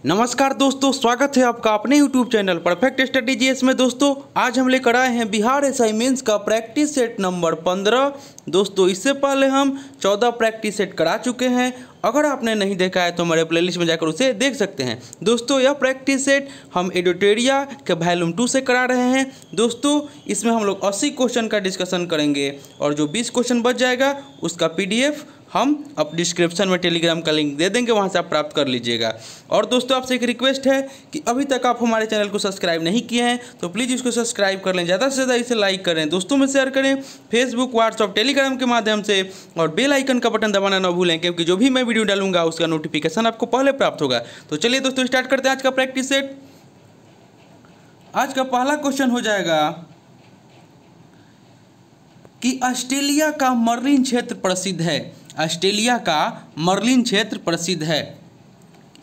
नमस्कार दोस्तों, स्वागत है आपका अपने YouTube channel perfect study GS में। दोस्तों आज हम लेकर आए हैं बिहार असाइनमेंट्स का प्रैक्टिस सेट नंबर 15। दोस्तों इससे पहले हम 14 प्रैक्टिस सेट करा चुके हैं। अगर आपने नहीं देखा है तो हमारे प्लेलिस्ट में जाकर उसे देख सकते हैं। दोस्तों यह प्रैक्टिस सेट हम एडिटोरिया के वॉल्यूम 2 से करा रहे हैं। दोस्तों इसमें हम लोग 80 क्वेश्चन का डिस्कशन करेंगे और जो 20 क्वेश्चन बच जाएगा उसका PDF हम अब डिस्क्रिप्शन में टेलीग्राम का लिंक दे देंगे, वहां से आप प्राप्त कर लीजिएगा। और दोस्तों आपसे एक रिक्वेस्ट है कि अभी तक आप हमारे चैनल को सब्सक्राइब नहीं किए हैं तो प्लीज़ इसको सब्सक्राइब कर लें, ज़्यादा से ज़्यादा इसे लाइक करें, दोस्तों में शेयर करें, फेसबुक, व्हाट्सअप, टेलीग्राम के माध्यम से, और बेल आइकन का बटन दबाना ना भूलें क्योंकि जो भी मैं वीडियो डालूंगा उसका नोटिफिकेशन आपको पहले प्राप्त होगा। तो चलिए दोस्तों स्टार्ट करते हैं आज का प्रैक्टिस सेट। आज का पहला क्वेश्चन हो जाएगा कि ऑस्ट्रेलिया का मर्लिन क्षेत्र प्रसिद्ध है। ऑस्ट्रेलिया का मर्लिन क्षेत्र प्रसिद्ध है।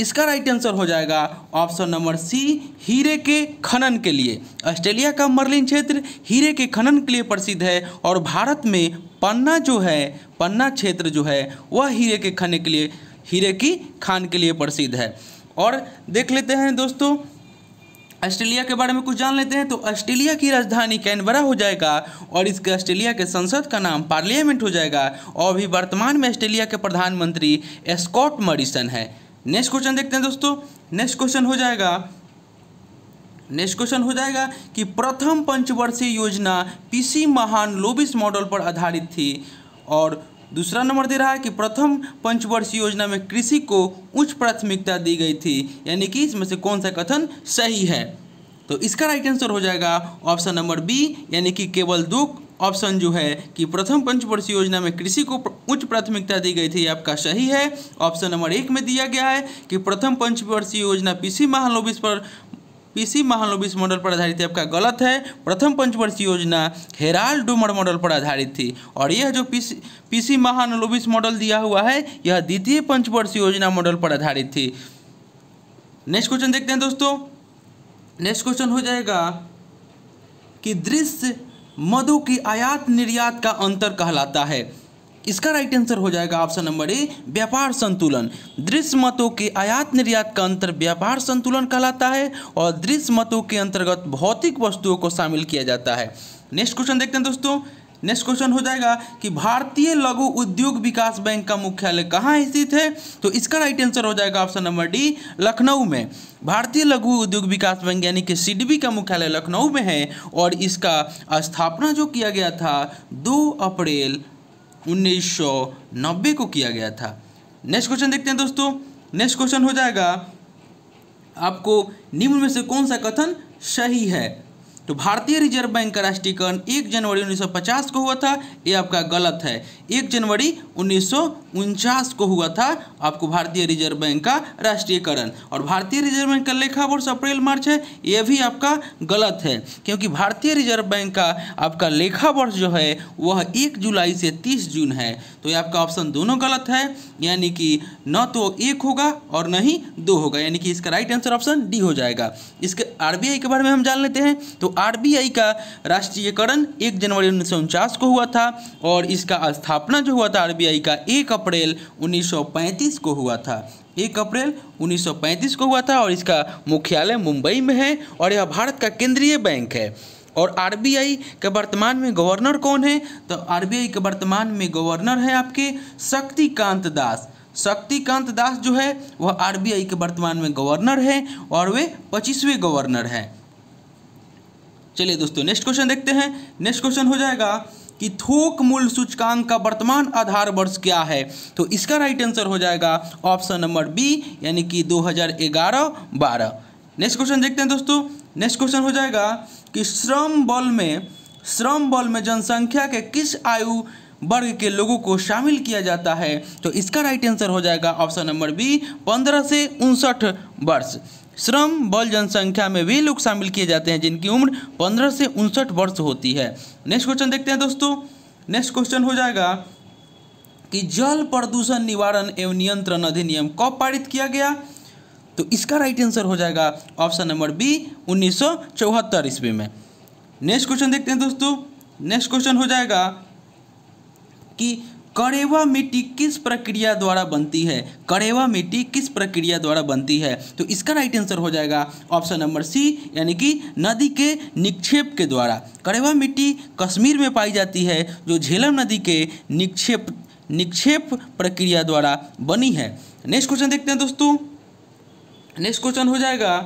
इसका राइट आंसर हो जाएगा ऑप्शन नंबर सी, हीरे के खनन के लिए। ऑस्ट्रेलिया का मर्लिन क्षेत्र हीरे के खनन के लिए प्रसिद्ध है और भारत में पन्ना जो है, पन्ना क्षेत्र जो है वह हीरे के खान के लिए, हीरे की खान के लिए प्रसिद्ध है। और देख लेते हैं दोस्तों ऑस्ट्रेलिया के बारे में कुछ जान लेते हैं। तो ऑस्ट्रेलिया की राजधानी कैनबरा हो जाएगा और इसके ऑस्ट्रेलिया के संसद का नाम पार्लियामेंट हो जाएगा। और अभी वर्तमान में ऑस्ट्रेलिया के प्रधानमंत्री स्कॉट मॉरिसन है। नेक्स्ट क्वेश्चन देखते हैं दोस्तों। नेक्स्ट क्वेश्चन हो जाएगा कि प्रथम पंचवर्षीय योजना पीसी महान लोबिस मॉडल पर आधारित थी। और दूसरा नंबर दे रहा है कि प्रथम पंचवर्षीय योजना में कृषि को उच्च प्राथमिकता दी गई थी, यानी कि इसमें से कौन सा कथन सही है। तो इसका राइट आंसर हो जाएगा ऑप्शन नंबर बी, यानी कि केवल 2 ऑप्शन जो है कि प्रथम पंचवर्षीय योजना में कृषि को उच्च प्राथमिकता दी गई थी, आपका सही है। ऑप्शन नंबर 1 में दिया गया है कि प्रथम पंचवर्षीय योजना पीसी महालोबिस मॉडल पर आधारित है, आपका गलत है। प्रथम पंचवर्षीय योजना हेराल्ड डोमर मॉडल पर आधारित थी और यह जो पीसी महालोबिस मॉडल दिया हुआ है यह द्वितीय पंचवर्षीय योजना मॉडल पर आधारित थी। नेक्स्ट क्वेश्चन देखते हैं दोस्तों। नेक्स्ट क्वेश्चन हो जाएगा कि दृश्य मधु की आयात निर्यात का अंतर कहलाता है। इसका राइट आंसर हो जाएगा ऑप्शन नंबर ए, व्यापार संतुलन। दृश्य मतों के आयात निर्यात का अंतर व्यापार संतुलन कहलाता है और दृश्य मतों के अंतर्गत भौतिक वस्तुओं को शामिल किया जाता है। नेक्स्ट क्वेश्चन देखते हैं दोस्तों। नेक्स्ट क्वेश्चन हो जाएगा कि भारतीय लघु उद्योग विकास बैंक का मुख्यालय कहाँ स्थित है। तो इसका राइट आंसर हो जाएगा ऑप्शन नंबर डी, लखनऊ में। भारतीय लघु उद्योग विकास बैंक यानी कि सिडबी का मुख्यालय लखनऊ में है और इसका स्थापना जो किया गया था 2 अप्रैल 1990 को किया गया था। नेक्स्ट क्वेश्चन देखते हैं दोस्तों। नेक्स्ट क्वेश्चन हो जाएगा आपको निम्न में से कौन सा कथन सही है। तो भारतीय रिजर्व बैंक का राष्ट्रीयकरण 1 जनवरी 1950 को हुआ था, ये आपका गलत है। 1 जनवरी 1949 को हुआ था आपको भारतीय रिजर्व बैंक का राष्ट्रीयकरण। और भारतीय रिजर्व बैंक का लेखा वर्ष अप्रैल मार्च है, ये भी आपका गलत है क्योंकि भारतीय रिजर्व बैंक का आपका लेखा वर्ष जो है वह 1 जुलाई से 30 जून है। तो ये आपका ऑप्शन दोनों गलत है, यानी कि न तो 1 होगा और न ही 2 होगा, यानी कि इसका राइट आंसर ऑप्शन डी हो जाएगा। इसके RBI के बारे में हम जान लेते हैं। तो RBI का राष्ट्रीयकरण 1 जनवरी 1949 को हुआ था और इसका स्थापना जो हुआ था RBI का 1 अप्रैल 1935 को हुआ था। 1 अप्रैल 1935 को हुआ था और इसका मुख्यालय मुंबई में है और यह भारत का केंद्रीय बैंक है। और RBI के वर्तमान में गवर्नर कौन है। तो RBI के वर्तमान में गवर्नर है आपके शक्तिकांत दास। शक्तिकांत दास जो है वह RBI के वर्तमान में गवर्नर है और वे 25वें गवर्नर हैं। चलिए दोस्तों नेक्स्ट क्वेश्चन देखते हैं। नेक्स्ट क्वेश्चन हो जाएगा कि थोक मूल्य सूचकांक का वर्तमान आधार वर्ष क्या है। तो इसका राइट आंसर हो जाएगा ऑप्शन नंबर बी, यानी कि 2011-12। नेक्स्ट क्वेश्चन देखते हैं दोस्तों। नेक्स्ट क्वेश्चन हो जाएगा कि श्रम बल में जनसंख्या के किस आयु वर्ग के लोगों को शामिल किया जाता है। तो इसका राइट आंसर हो जाएगा ऑप्शन नंबर बी, 15 से 59 वर्ष। श्रम बल जनसंख्या में वे लोग शामिल किए जाते हैं जिनकी उम्र 15 से 59 वर्ष होती है। नेक्स्ट क्वेश्चन देखते हैं दोस्तों। नेक्स्ट क्वेश्चन हो जाएगा कि जल प्रदूषण निवारण एवं नियंत्रण अधिनियम कब पारित किया गया। तो इसका राइट आंसर हो जाएगा ऑप्शन नंबर बी, 1974 ईस्वी में। नेक्स्ट क्वेश्चन देखते हैं दोस्तों। नेक्स्ट क्वेश्चन हो जाएगा कि कड़ेवा मिट्टी किस प्रक्रिया द्वारा बनती है? कड़ेवा मिट्टी किस प्रक्रिया द्वारा बनती है? तो इसका राइट आंसर हो जाएगा ऑप्शन नंबर सी, यानी कि नदी के निक्षेप के द्वारा। कड़ेवा मिट्टी कश्मीर में पाई जाती है, जो झेलम नदी के निक्षेप प्रक्रिया द्वारा बनी है। नेक्स्ट क्वेश्चन देखते हैं दोस्तों। नेक्स्ट क्वेश्चन हो जाएगा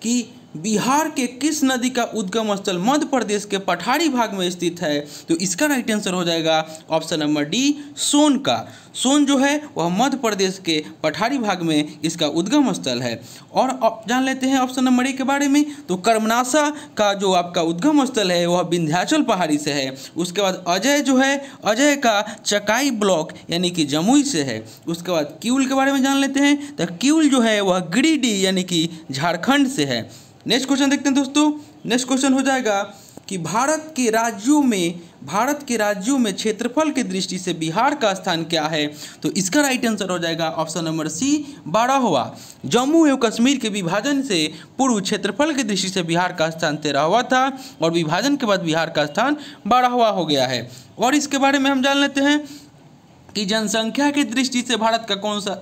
कि बिहार के किस नदी का उद्गम स्थल मध्य प्रदेश के पठारी भाग में स्थित है? तो इसका राइट आंसर हो जाएगा ऑप्शन नंबर डी, सोन का। सोन जो है वह मध्य प्रदेश के पठारी भाग में इसका उद्गम स्थल है। और अब जान लेते हैं ऑप्शन नंबर ए के बारे में। तो कर्मनाशा का जो आपका उद्गम स्थल है वह विंध्याचल पहाड़ी से है। उसके बाद अजय जो है, अजय का चकाई ब्लॉक यानी कि जमुई से है। उसके बाद किउल के बारे में जान लेते हैं। तो किउल जो है वह गिरिडीह यानी कि झारखंड से है। नेक्स्ट क्वेश्चन देखते हैं दोस्तों। नेक्स्ट क्वेश्चन हो जाएगा कि भारत के राज्यों में क्षेत्रफल की दृष्टि से बिहार का स्थान क्या है? तो इसका राइट आंसर हो जाएगा ऑप्शन नंबर सी, 12वां। जम्मू एवं कश्मीर के विभाजन से पूर्व क्षेत्रफल की दृष्टि से बिहार का स्थान 13वां था और विभाजन के बाद बिहार का स्थान 12वां हो गया है। और इसके बारे में हम जान लेते हैं कि जनसंख्या की दृष्टि से भारत का कौन सा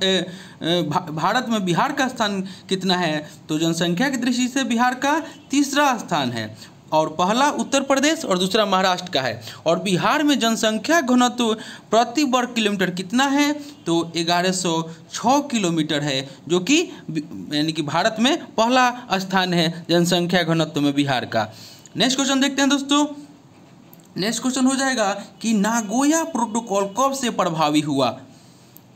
भारत में बिहार का स्थान कितना है? तो जनसंख्या की दृष्टि से बिहार का 3रा स्थान है और पहला उत्तर प्रदेश और दूसरा महाराष्ट्र का है। और बिहार में जनसंख्या घनत्व प्रति वर्ग किलोमीटर कितना है? तो 1106 किलोमीटर है, जो कि यानी कि भारत में पहला स्थान है जनसंख्या घनत्व में बिहार का। नेक्स्ट क्वेश्चन देखते हैं दोस्तों। नेक्स्ट क्वेश्चन हो जाएगा कि नागोया प्रोटोकॉल कब से प्रभावी हुआ?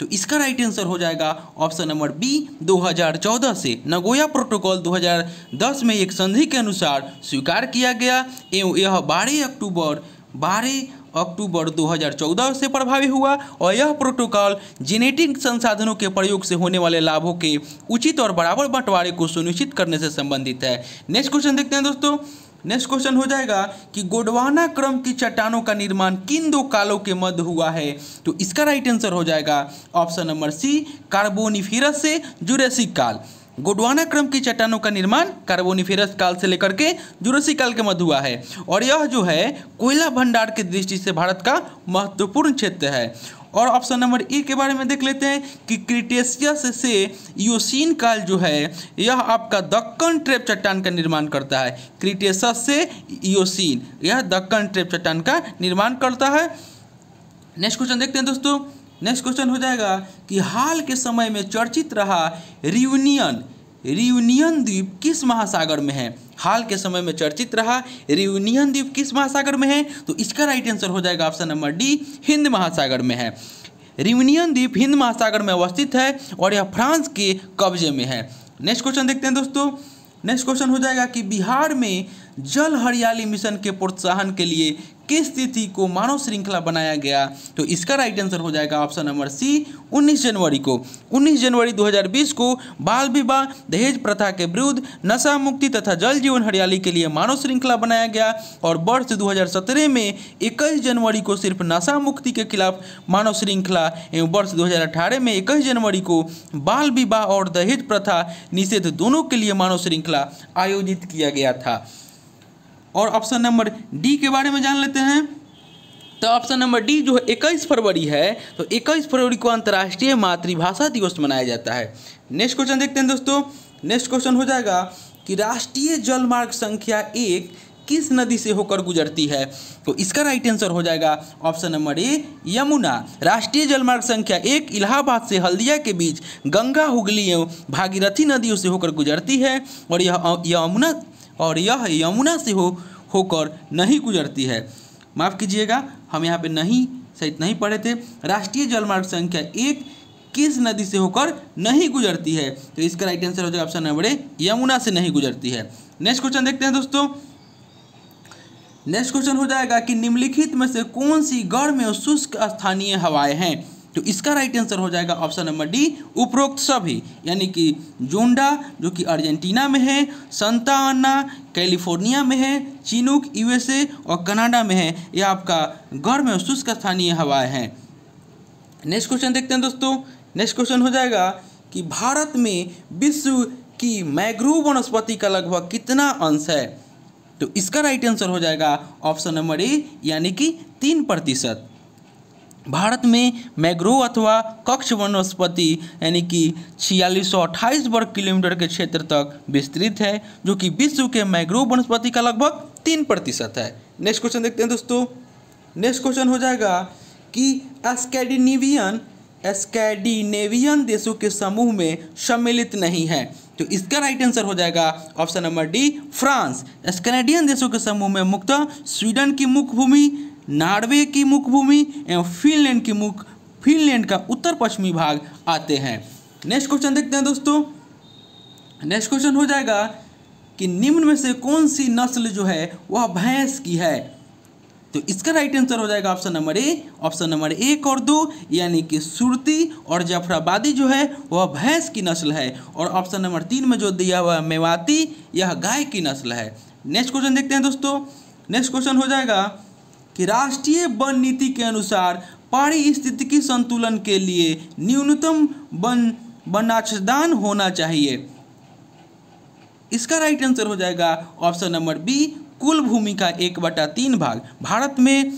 तो इसका राइट आंसर हो जाएगा ऑप्शन नंबर बी, 2014 से। नागोया प्रोटोकॉल 2010 में एक संधि के अनुसार स्वीकार किया गया एवं यह 12 अक्टूबर 2014 से प्रभावी हुआ। और यह प्रोटोकॉल जेनेटिक संसाधनों के प्रयोग से होने वाले लाभों के उचित और बराबर बंटवारे को सुनिश्चित करने से संबंधित है। नेक्स्ट क्वेश्चन देखते हैं दोस्तों। नेक्स्ट क्वेश्चन हो जाएगा कि गोंडवाना क्रम की चट्टानों का निर्माण किन 2 कालों के मध्य हुआ है? तो इसका राइट आंसर हो जाएगा ऑप्शन नंबर सी, कार्बोनिफेरस से जुरेसिक काल। गोंडवाना क्रम की चट्टानों का निर्माण कार्बोनिफेरस काल से लेकर के जुरासिक काल के मध्य हुआ है। और यह जो है कोयला भंडार की दृष्टि से भारत का महत्वपूर्ण क्षेत्र है। और ऑप्शन नंबर ए के बारे में देख लेते हैं कि क्रिटेशियस से इयोसीन काल जो है यह आपका दक्कन ट्रेप चट्टान का निर्माण करता है। क्रिटेशियस से इयोसीन यह दक्कन ट्रेप चट्टान का निर्माण करता है। नेक्स्ट क्वेश्चन देखते हैं दोस्तों। नेक्स्ट क्वेश्चन हो जाएगा कि हाल के समय में चर्चित रहा रियूनियन द्वीप किस महासागर में है? हाल के समय में चर्चित रहा रियूनियन द्वीप किस महासागर में है? तो इसका राइट आंसर हो जाएगा ऑप्शन नंबर डी, हिंद महासागर में है। रियूनियन द्वीप हिंद महासागर में अवस्थित है और यह फ्रांस के कब्जे में है। नेक्स्ट क्वेश्चन देखते हैं दोस्तों। नेक्स्ट क्वेश्चन हो जाएगा कि बिहार में जल हरियाली मिशन के प्रोत्साहन के लिए किस तिथि को मानव श्रृंखला बनाया गया? तो इसका राइट आंसर हो जाएगा ऑप्शन नंबर सी, 19 जनवरी को। 19 जनवरी 2020 को बाल विवाह, दहेज प्रथा के विरुद्ध, नशा मुक्ति तथा जल जीवन हरियाली के लिए मानव श्रृंखला बनाया गया। और वर्ष 2017 में 21 जनवरी को सिर्फ नशा मुक्ति के खिलाफ मानव श्रृंखला एवं वर्ष 2018 में 21 जनवरी को बाल विवाह और दहेज प्रथा निषेध दोनों के लिए मानव श्रृंखला आयोजित किया गया था। और ऑप्शन नंबर डी के बारे में जान लेते हैं। तो ऑप्शन नंबर डी जो है 21 फरवरी है, तो 21 फरवरी को अंतर्राष्ट्रीय मातृभाषा दिवस मनाया जाता है। नेक्स्ट क्वेश्चन देखते हैं दोस्तों। नेक्स्ट क्वेश्चन हो जाएगा कि राष्ट्रीय जलमार्ग संख्या 1 किस नदी से होकर गुजरती है? तो इसका राइट आंसर हो जाएगा ऑप्शन नंबर ए, यमुना। राष्ट्रीय जलमार्ग संख्या 1 इलाहाबाद से हल्दिया के बीच गंगा, हुगली एवं भागीरथी नदियों से होकर गुजरती है और यह यमुना से होकर नहीं गुजरती है। माफ़ कीजिएगा, हम यहाँ पे नहीं सही नहीं पढ़े थे। राष्ट्रीय जलमार्ग संख्या 1 किस नदी से होकर नहीं गुजरती है? तो इसका राइट आंसर हो जाएगा ऑप्शन नंबर ए, यमुना से नहीं गुजरती है। नेक्स्ट क्वेश्चन देखते हैं दोस्तों। नेक्स्ट क्वेश्चन हो जाएगा कि निम्नलिखित में से कौन सी गर्म एवं शुष्क स्थानीय हवाएं हैं? तो इसका राइट आंसर हो जाएगा ऑप्शन नंबर डी, उपरोक्त सभी, यानी कि जोंडा जो कि अर्जेंटीना में है, संता अन्ना कैलिफोर्निया में है, चिनूक यूएसए और कनाडा में है। यह आपका गर्म एवं शुष्क स्थानीय हवाएं हैं। नेक्स्ट क्वेश्चन देखते हैं दोस्तों। नेक्स्ट क्वेश्चन हो जाएगा कि भारत में विश्व की मैंग्रोव वनस्पति का लगभग कितना अंश है? तो इसका राइट आंसर हो जाएगा ऑप्शन नंबर ए, यानी कि 3%। भारत में मैंग्रोव अथवा कक्ष वनस्पति यानी कि 4628 वर्ग किलोमीटर के क्षेत्र तक विस्तृत है, जो कि विश्व के मैंग्रोव वनस्पति का लगभग 3% है। नेक्स्ट क्वेश्चन देखते हैं दोस्तों। नेक्स्ट क्वेश्चन हो जाएगा कि स्कैंडिनेवियन देशों के समूह में सम्मिलित नहीं है। तो इसका राइट आंसर हो जाएगा ऑप्शन नंबर डी, फ्रांस। स्कैनेडियन देशों के समूह में मुख्यतः स्वीडन की मुख्य भूमि, नॉर्वे की मुख्य भूमि एवं फिनलैंड का उत्तर पश्चिमी भाग आते हैं। नेक्स्ट क्वेश्चन देखते हैं दोस्तों। नेक्स्ट क्वेश्चन हो जाएगा कि निम्न में से कौन सी नस्ल जो है वह भैंस की है। तो इसका राइट आंसर हो जाएगा ऑप्शन नंबर ए। ऑप्शन नंबर 1 और 2 यानी कि सुरती और जाफराबादी जो है वह भैंस की नस्ल है, और ऑप्शन नंबर 3 में जो दिया हुआ मेवाती यह गाय की नस्ल है। नेक्स्ट क्वेश्चन देखते हैं दोस्तों। नेक्स्ट क्वेश्चन हो जाएगा कि राष्ट्रीय वन नीति के अनुसार पारिस्थितिकी संतुलन के लिए न्यूनतम वनाच्छादन होना चाहिए। इसका राइट आंसर हो जाएगा ऑप्शन नंबर बी, कुल भूमि का 1/3 भाग। भारत में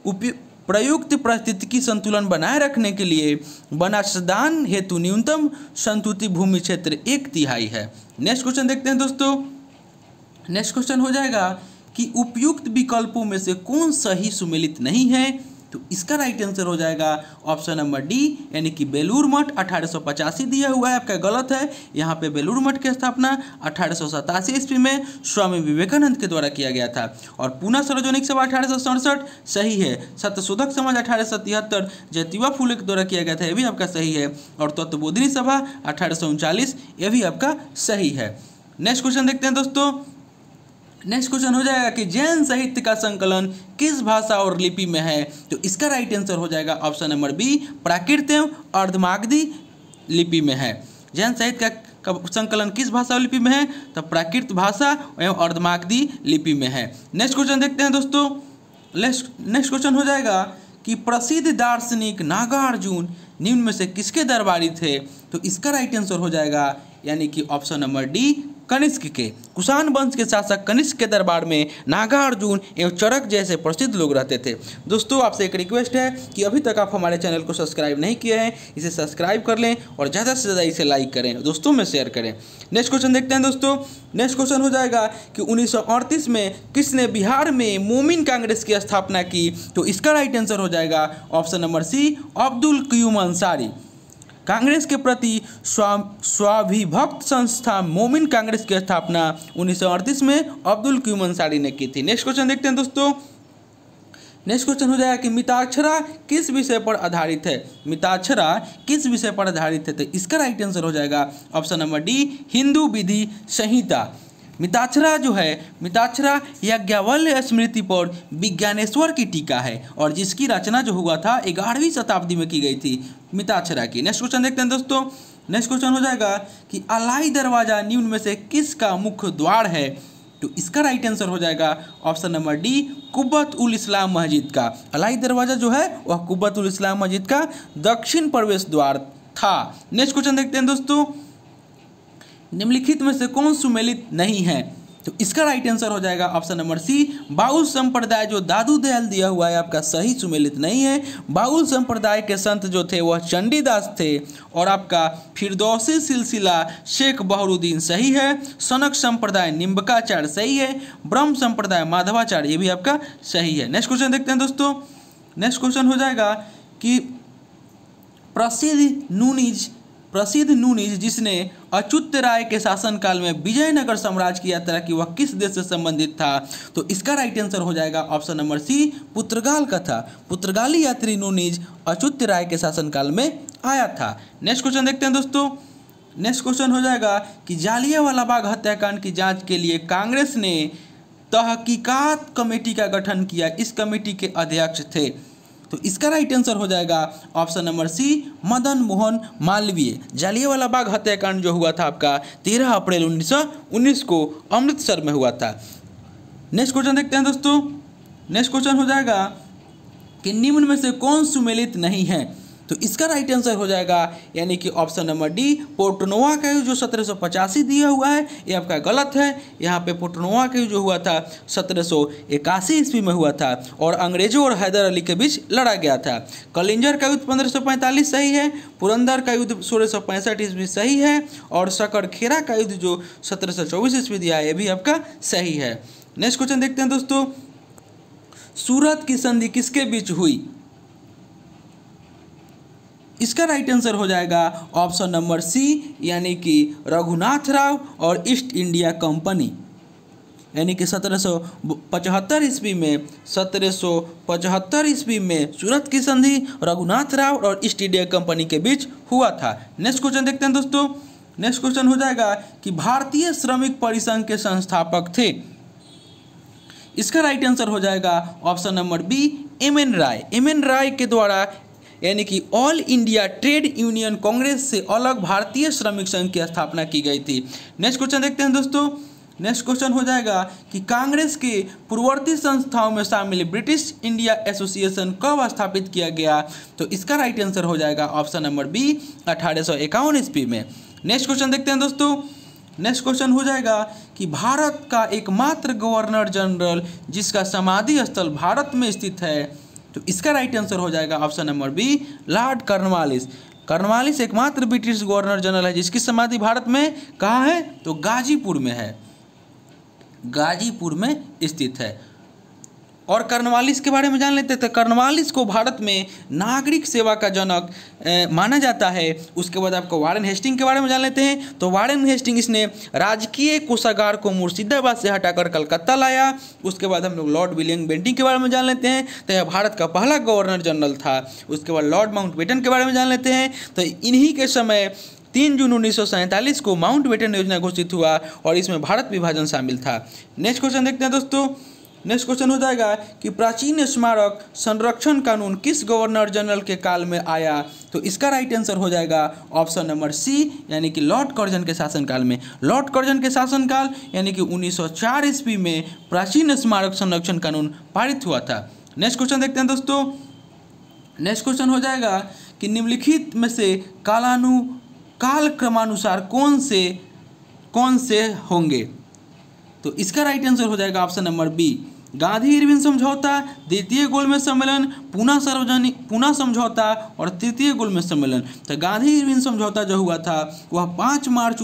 प्रयुक्त पारिस्थितिकी संतुलन बनाए रखने के लिए वनाच्छादन हेतु न्यूनतम संतुलित भूमि क्षेत्र 1/3 है। नेक्स्ट क्वेश्चन देखते हैं दोस्तों। नेक्स्ट क्वेश्चन हो जाएगा कि उपयुक्त विकल्पों में से कौन सही सुमेलित नहीं है। तो इसका राइट आंसर हो जाएगा ऑप्शन नंबर डी, यानी कि बेलूर मठ 1885 दिया हुआ है, आपका गलत है। यहाँ पे बेलूर मठ की स्थापना 1887 ईस्वी में स्वामी विवेकानंद के द्वारा किया गया था। और पूना सार्वजनिक सभा 1867 सही है। सत्यशोधक समाज 1873 ज्योतिबा फुले के द्वारा किया गया था, यह भी आपका सही है। और तत्वबोधिनी सभा 1839 यह भी आपका सही है। नेक्स्ट क्वेश्चन देखते हैं दोस्तों। नेक्स्ट क्वेश्चन हो जाएगा कि जैन साहित्य का संकलन किस भाषा और लिपि में है। तो इसका राइट आंसर हो जाएगा ऑप्शन नंबर बी, प्राकृत एवं अर्धमागधी लिपि में है। जैन साहित्य का संकलन किस भाषा और लिपि में है, तो प्राकृत भाषा एवं अर्धमागधी लिपि में है। नेक्स्ट क्वेश्चन देखते हैं दोस्तों। नेक्स्ट क्वेश्चन हो जाएगा कि प्रसिद्ध दार्शनिक नागार्जुन निम्न में से किसके दरबारी थे। तो इसका राइट आंसर हो जाएगा यानी कि ऑप्शन नंबर डी, कनिष्क के। कुषाण वंश के शासक कनिष्क के दरबार में नागार्जुन एवं चरक जैसे प्रसिद्ध लोग रहते थे। दोस्तों आपसे एक रिक्वेस्ट है कि अभी तक आप हमारे चैनल को सब्सक्राइब नहीं किए हैं, इसे सब्सक्राइब कर लें और ज़्यादा से ज़्यादा इसे लाइक करें, दोस्तों में शेयर करें। नेक्स्ट क्वेश्चन देखते हैं दोस्तों। नेक्स्ट क्वेश्चन हो जाएगा कि 1938 में किसने बिहार में मोमिन कांग्रेस की स्थापना की। तो इसका राइट आंसर हो जाएगा option number C, Abdul Qayyum Ansari. Congress के प्रति स्वाभिभक्त संस्था मोमिन कांग्रेस की स्थापना 1938 में अब्दुल क्यूम अंसारी ने की थी। नेक्स्ट क्वेश्चन देखते हैं दोस्तों। नेक्स्ट क्वेश्चन हो जाएगा कि मिताक्षरा किस विषय पर आधारित है। मिताक्षरा किस विषय पर आधारित है। तो इसका राइट आंसर हो जाएगा ऑप्शन नंबर डी, हिंदू विधि संहिता। मिताक्षरा जो है, मिताक्षरा याज्ञवल्क्य स्मृति पर विज्ञानेश्वर की टीका है, और जिसकी रचना जो हुआ था 11वीं शताब्दी में की गई थी मिताक्षरा की। नेक्स्ट क्वेश्चन देखते हैं दोस्तों। नेक्स्ट क्वेश्चन हो जाएगा कि अलाई दरवाजा निम्न में से किसका मुख्य द्वार है। तो इसका राइट आंसर हो जाएगा ऑप्शन नंबर डी, कुब्बत उल इस्लाम मस्जिद का। अलाई दरवाजा जो है वह कुब्बत उल इस्लाम मस्जिद का दक्षिण प्रवेश द्वार था। नेक्स्ट क्वेश्चन देखते हैं दोस्तों। निम्नलिखित में से कौन सुमेलित नहीं है। तो इसका राइट आंसर हो जाएगा ऑप्शन नंबर सी, बाउल संप्रदाय जो दादू दयाल दिया हुआ है आपका सही सुमेलित नहीं है। बाउल संप्रदाय के संत जो थे वह चंडीदास थे, और आपका फिरदौसी सिलसिला शेख बहरुद्दीन सही है। सनक संप्रदाय निम्बकाचार्य सही है। ब्रह्म संप्रदाय माधवाचार्य ये भी आपका सही है। नेक्स्ट क्वेश्चन देखते हैं दोस्तों। नेक्स्ट क्वेश्चन हो जाएगा कि प्रसिद्ध नूनीज जिसने अच्युत राय के शासनकाल में विजयनगर साम्राज्य की यात्रा की वह किस देश से संबंधित था। तो इसका राइट आंसर हो जाएगा ऑप्शन नंबर सी, पुर्तगाल का था। पुर्तगाली यात्री नूनीज अच्युत राय के शासनकाल में आया था। नेक्स्ट क्वेश्चन देखते हैं दोस्तों। नेक्स्ट क्वेश्चन हो जाएगा कि जालियांवाला बाग हत्याकांड की जांच के लिए कांग्रेस ने तहकीकात कमेटी का गठन किया, इस कमेटी के अध्यक्ष थे। तो इसका राइट आंसर हो जाएगा option number C, Madan Mohan Malviya. Jallianwala Bagh हत्याकांड जो हुआ था आपका 13 अप्रैल 1919 को अमृतसर में हुआ था। नेक्स्ट क्वेश्चन देखते हैं दोस्तों। नेक्स्ट क्वेश्चन हो जाएगा कि निम्न में से कौन सुमेलित नहीं है। तो इसका राइट आंसर हो जाएगा यानी कि ऑप्शन नंबर डी, पोर्टनोवा का युद्ध जो 1785 दिया हुआ है ये आपका गलत है। यहाँ पे पोर्टनोवा का युद्ध जो हुआ था 1781 ईस्वी में हुआ था और अंग्रेजों और हैदर अली के बीच लड़ा गया था। कलिंजर का युद्ध 1545 सही है, पुरंदर का युद्ध 1665 ईस्वी सही है और सकरखेरा का युद्ध जो 1724 ईस्वी दिया है ये भी आपका सही है। नेक्स्ट क्वेश्चन देखते हैं दोस्तों, सूरत की संधि किसके बीच हुई? इसका राइट आंसर हो जाएगा ऑप्शन नंबर सी यानी कि रघुनाथ राव और ईस्ट इंडिया कंपनी, यानी कि 1775 ईस्वी में 1775 ईस्वी में सूरत की संधि रघुनाथ राव और ईस्ट इंडिया कंपनी के बीच हुआ था। नेक्स्ट क्वेश्चन देखते हैं दोस्तों, नेक्स्ट क्वेश्चन हो जाएगा कि भारतीय श्रमिक परिसंघ के संस्थापक थे। इसका राइट आंसर हो जाएगा ऑप्शन नंबर बी, एम.एन. राय। एम.एन. राय के द्वारा यानी कि all India trade union Congress से अलग भारतीय श्रमिक संघ की स्थापना की गई थी। नेक्स्ट क्वेश्चन देखते हैं दोस्तों, नेक्स्ट क्वेश्चन हो जाएगा कि कांग्रेस के पूर्ववर्ती संस्थाओं में शामिल ब्रिटिश इंडिया एसोसिएशन कब स्थापित किया गया? तो इसका राइट आंसर हो जाएगा ऑप्शन नंबर बी, 1851 ईस्वी में। नेक्स्ट क्वेश्चन देखते हैं दोस्तों, नेक्स्ट क्वेश्चन हो जाएगा कि भारत का एकमात्र गवर्नर जनरल जिसका समाधि स्थल भारत में स्थित है, तो इसका राइट आंसर हो जाएगा option number B, Lord Cornwallis. Cornwallis एकमात्र ब्रिटिश गवर्नर जनरल है जिसकी समाधि भारत में कहाँ है? तो गाजीपुर में है, गाजीपुर में स्थित है। और कॉर्नवालिस के बारे में जान लेते थे। कॉर्नवालिस को भारत में नागरिक सेवा का जनक माना जाता है। उसके बाद आपको वारेन हेस्टिंग के बारे में जान लेते हैं। तो वारेन हेस्टिंग इसने राजकीय कोषागार को मुर्शिदाबाद से हटाकर कलकत्ता लाया। उसके बाद हम लोग लॉर्ड विलियम बेंटिंग के बारे में जान लेते हैं, तो यह भारत का पहला गवर्नर जनरल था। उसके बाद लॉर्ड माउंटबेटन के बारे में जान लेते हैं। तो इन्हीं के समय 3 जून 1947 को माउंटबेटन योजना घोषित हुआ और इसमें भारत विभाजन शामिल था। नेक्स्ट क्वेश्चन देखते हैं दोस्तों, नेक्स्ट क्वेश्चन हो जाएगा कि प्राचीन स्मारक संरक्षण कानून किस गवर्नर जनरल के काल में आया? तो इसका राइट आंसर हो जाएगा ऑप्शन नंबर सी, यानी कि लॉर्ड कर्जन के शासनकाल में। लॉर्ड कर्जन के शासनकाल यानी कि 1904 ईस्वी में प्राचीन स्मारक संरक्षण कानून पारित हुआ था। नेक्स्ट क्वेश्चन देखते हैं दोस्तों, नेक्स्ट क्वेश्चन हो जाएगा कि निम्नलिखित में से काल क्रमानुसार कौन से होंगे? तो इसका राइट आंसर हो जाएगा option number B, Gandhi Irwin समझौता, द्वितीय गोलमेज सम्मेलन, पूना समझौता और तृतीय गोलमेज सम्मेलन। तो गांधी इरविन समझौता जो हुआ था वह 5 मार्च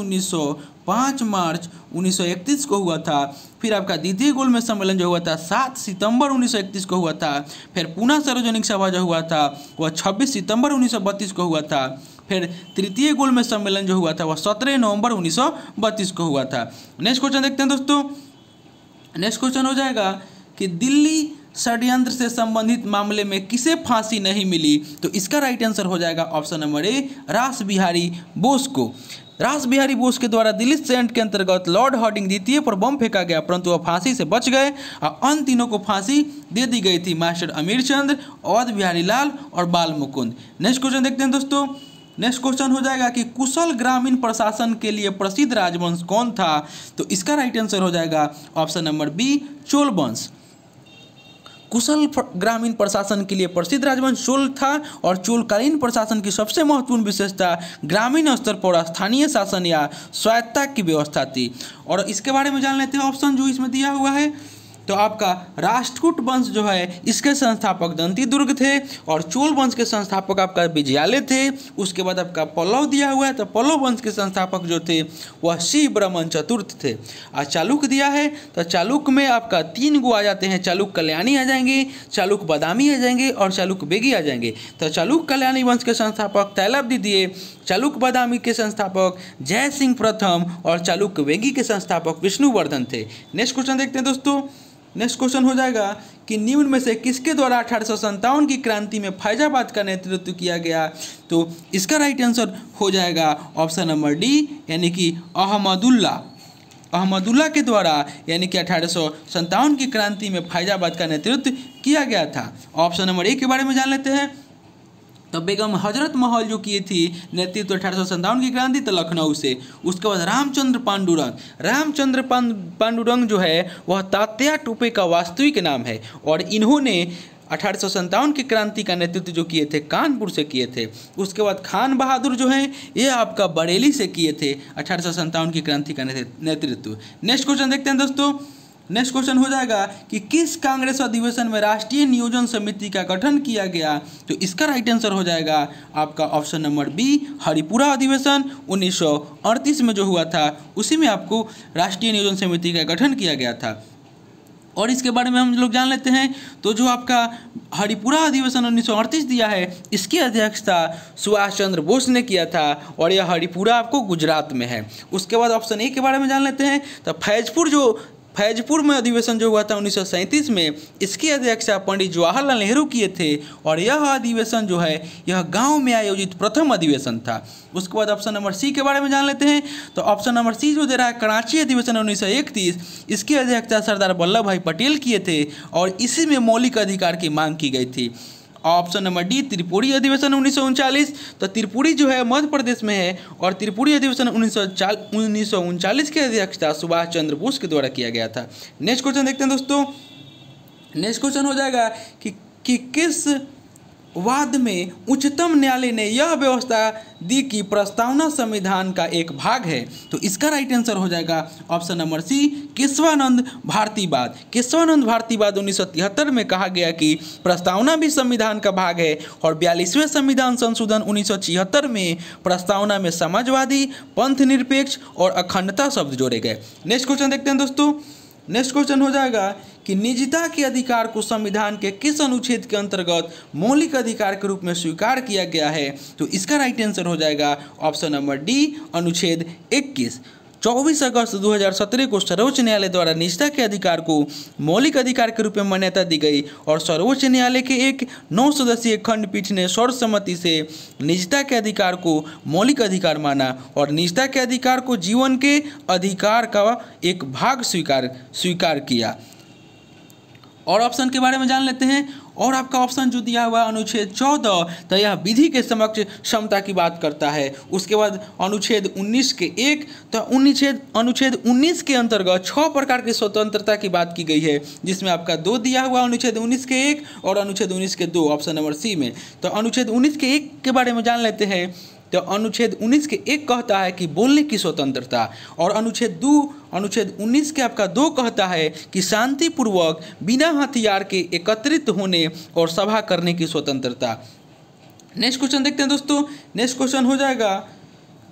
1931 को हुआ था। फिर आपका द्वितीय गोलमेज सम्मेलन जो हुआ था 7 सितंबर 1931 को हुआ था। फिर पूना सार्वजनिक सभा जो हुआ था वह 26 सितंबर 1932 को हुआ था। फिर तृतीय गोलमेज सम्मेलन जो हुआ था वह 17 नवंबर 1932 को हुआ था। नेक्स्ट क्वेश्चन देखते हैं दोस्तों, नेक्स्ट क्वेश्चन हो जाएगा कि दिल्ली षड्यंत्र से संबंधित मामले में किसे फांसी नहीं मिली? तो इसका राइट आंसर हो जाएगा ऑप्शन नंबर ए, रास बिहारी बोस को। रास बिहारी बोस के द्वारा दिल्ली षड्यंत्र के अंतर्गत लॉर्ड हार्डिंग द्वितीय पर बम फेंका गया, परंतु वह फांसी से बच गए और अन्य तीनों को फांसी दे दी गई थी, मास्टर अमीर चंद्र, अवध बिहारी लाल और बाल मुकुंद। नेक्स्ट क्वेश्चन देखते हैं दोस्तों, नेक्स्ट क्वेश्चन हो जाएगा कि कुशल ग्रामीण प्रशासन के लिए प्रसिद्ध राजवंश कौन था? तो इसका राइट आंसर हो जाएगा ऑप्शन नंबर बी, चोल वंश। कुशल ग्रामीण प्रशासन के लिए प्रसिद्ध राजवंश चोल था और चोलकालीन प्रशासन की सबसे महत्वपूर्ण विशेषता ग्रामीण स्तर पर स्थानीय शासन या स्वायत्तता की व्यवस्था थी। और इसके बारे में जान लेते हैं ऑप्शन जो इसमें दिया हुआ है। तो आपका राष्ट्रकूट वंश जो है इसके संस्थापक दंतीदुर्ग थे और चोल वंश के संस्थापक आपका विजयालय थे। उसके बाद आपका पल्लव दिया हुआ है, तो पल्लव वंश के संस्थापक जो थे वह शिव ब्रह्मन चतुर्थ थे। और चालुक्य दिया है, तो चालुक्य में आपका 3 गो आ जाते हैं, चालुक्य कल्याणी आ जाएंगे, चालुक्य बादामी आ जाएंगे और चालुक्य बेगी आ जाएंगे। तो चालुक्य कल्याणी वंश के संस्थापक तैलभ द्वितीय, चालुक्य बादामी के संस्थापक जय सिंह प्रथम और चालुक्य बेगी के संस्थापक विष्णुवर्धन थे। नेक्स्ट क्वेश्चन देखते हैं दोस्तों, नेक्स्ट क्वेश्चन हो जाएगा कि निम्न में से किसके द्वारा 1857 की क्रांति में फैजाबाद का नेतृत्व किया गया? तो इसका राइट आंसर हो जाएगा ऑप्शन नंबर डी, यानी कि अहमदुल्ला के द्वारा, यानी कि 1857 की क्रांति में फैजाबाद का नेतृत्व किया गया था। ऑप्शन नंबर ए के बारे में जान लेते हैं। तो बेगम हजरत महल जो किए थी नेतृत्व 1857 की क्रांति, तो लखनऊ से। उसके बाद रामचंद्र पांडुरंग जो है वह तात्या टोपे का वास्तविक नाम है और इन्होंने 1857 की क्रांति का नेतृत्व जो किए थे कानपुर से किए थे। उसके बाद खान बहादुर जो हैं ये आपका बरेली से किए थे 1857 की क्रांति का नेतृत्व। नेक्स्ट क्वेश्चन देखते हैं दोस्तों। नेक्स्ट क्वेश्चन हो जाएगा कि किस कांग्रेस अधिवेशन में राष्ट्रीय नियोजन समिति का गठन किया गया? तो इसका राइट आंसर हो जाएगा आपका ऑप्शन नंबर बी, हरिपुरा अधिवेशन 1938 में जो हुआ था उसी में आपको राष्ट्रीय नियोजन समिति का गठन किया गया था। और इसके बारे में हम लोग जान लेते हैं। तो जो आपका हरिपुरा अधिवेशन 1938 दिया है इसकी अध्यक्षता सुभाष चंद्र बोस ने किया था और यह हरिपुरा आपको गुजरात में है। उसके बाद ऑप्शन ए के बारे में जान लेते हैं। तो फैजपुर में अधिवेशन जो हुआ था 1937 में, इसकी अध्यक्षता पंडित जवाहरलाल नेहरू किए थे और यह अधिवेशन जो है यह गांव में आयोजित प्रथम अधिवेशन था। उसके बाद ऑप्शन नंबर सी के बारे में जान लेते हैं। तो ऑप्शन नंबर सी जो दे रहा है कराची अधिवेशन 1931, इसकी अध्यक्षता सरदार वल्लभ भाई पटेल किए थे और इसी में मौलिक अधिकार की मांग की गई थी। ऑप्शन नंबर डी त्रिपुरी अधिवेशन 1939, तो त्रिपुरी जो है मध्य प्रदेश में है और त्रिपुरी अधिवेशन 1939 की अध्यक्षता सुभाष चंद्र बोस के द्वारा किया गया था। नेक्स्ट क्वेश्चन देखते हैं दोस्तों। नेक्स्ट क्वेश्चन हो जाएगा कि किस वाद में उच्चतम न्यायालय ने यह व्यवस्था दी कि प्रस्तावना संविधान का एक भाग है? तो इसका राइट आंसर हो जाएगा ऑप्शन नंबर सी, केशवानंद भारतीवाद। केशवानंद भारतीवाद 1973 में कहा गया कि प्रस्तावना भी संविधान का भाग है और 42वें संविधान संशोधन 1976 में प्रस्तावना में समाजवादी, पंथ निरपेक्ष और अखंडता शब्द जोड़े गए। नेक्स्ट क्वेश्चन देखते हैं दोस्तों। नेक्स्ट क्वेश्चन हो जाएगा कि निजता के अधिकार को संविधान के किस अनुच्छेद के अंतर्गत मौलिक अधिकार के रूप में स्वीकार किया गया है? तो इसका राइट आंसर हो जाएगा ऑप्शन नंबर डी, अनुच्छेद 21। 24 अगस्त 2017 को सर्वोच्च न्यायालय द्वारा निजता के अधिकार को मौलिक अधिकार के रूप में मान्यता दी गई और सर्वोच्च न्यायालय के एक 9 सदस्यीय खंडपीठ ने सर्वसम्मति से निजता के अधिकार को मौलिक अधिकार माना और निजता के अधिकार को जीवन के अधिकार का एक भाग स्वीकार किया। और ऑप्शन के बारे में जान लेते हैं। और आपका ऑप्शन जो दिया हुआ है अनुच्छेद 14, तो यह विधि के समक्ष क्षमता की बात करता है। उसके बाद अनुच्छेद 19 के 1, तो अनुच्छेद 19 के अंतर्गत 6 प्रकार की स्वतंत्रता की बात की गई है, जिसमें आपका 2 दिया हुआ अनुच्छेद 19 के 1 और अनुच्छेद 19 के 2 ऑप्शन नंबर सी में। तो अनुच्छेद 19 के 1 के बारे में जान लेते हैं। तो अनुच्छेद 19 के 1 कहता है कि बोलने की स्वतंत्रता और अनुच्छेद 19 के आपका 2 कहता है कि शांतिपूर्वक बिना हथियार के एकत्रित होने और सभा करने की स्वतंत्रता। नेक्स्ट क्वेश्चन देखते हैं दोस्तों। नेक्स्ट क्वेश्चन हो जाएगा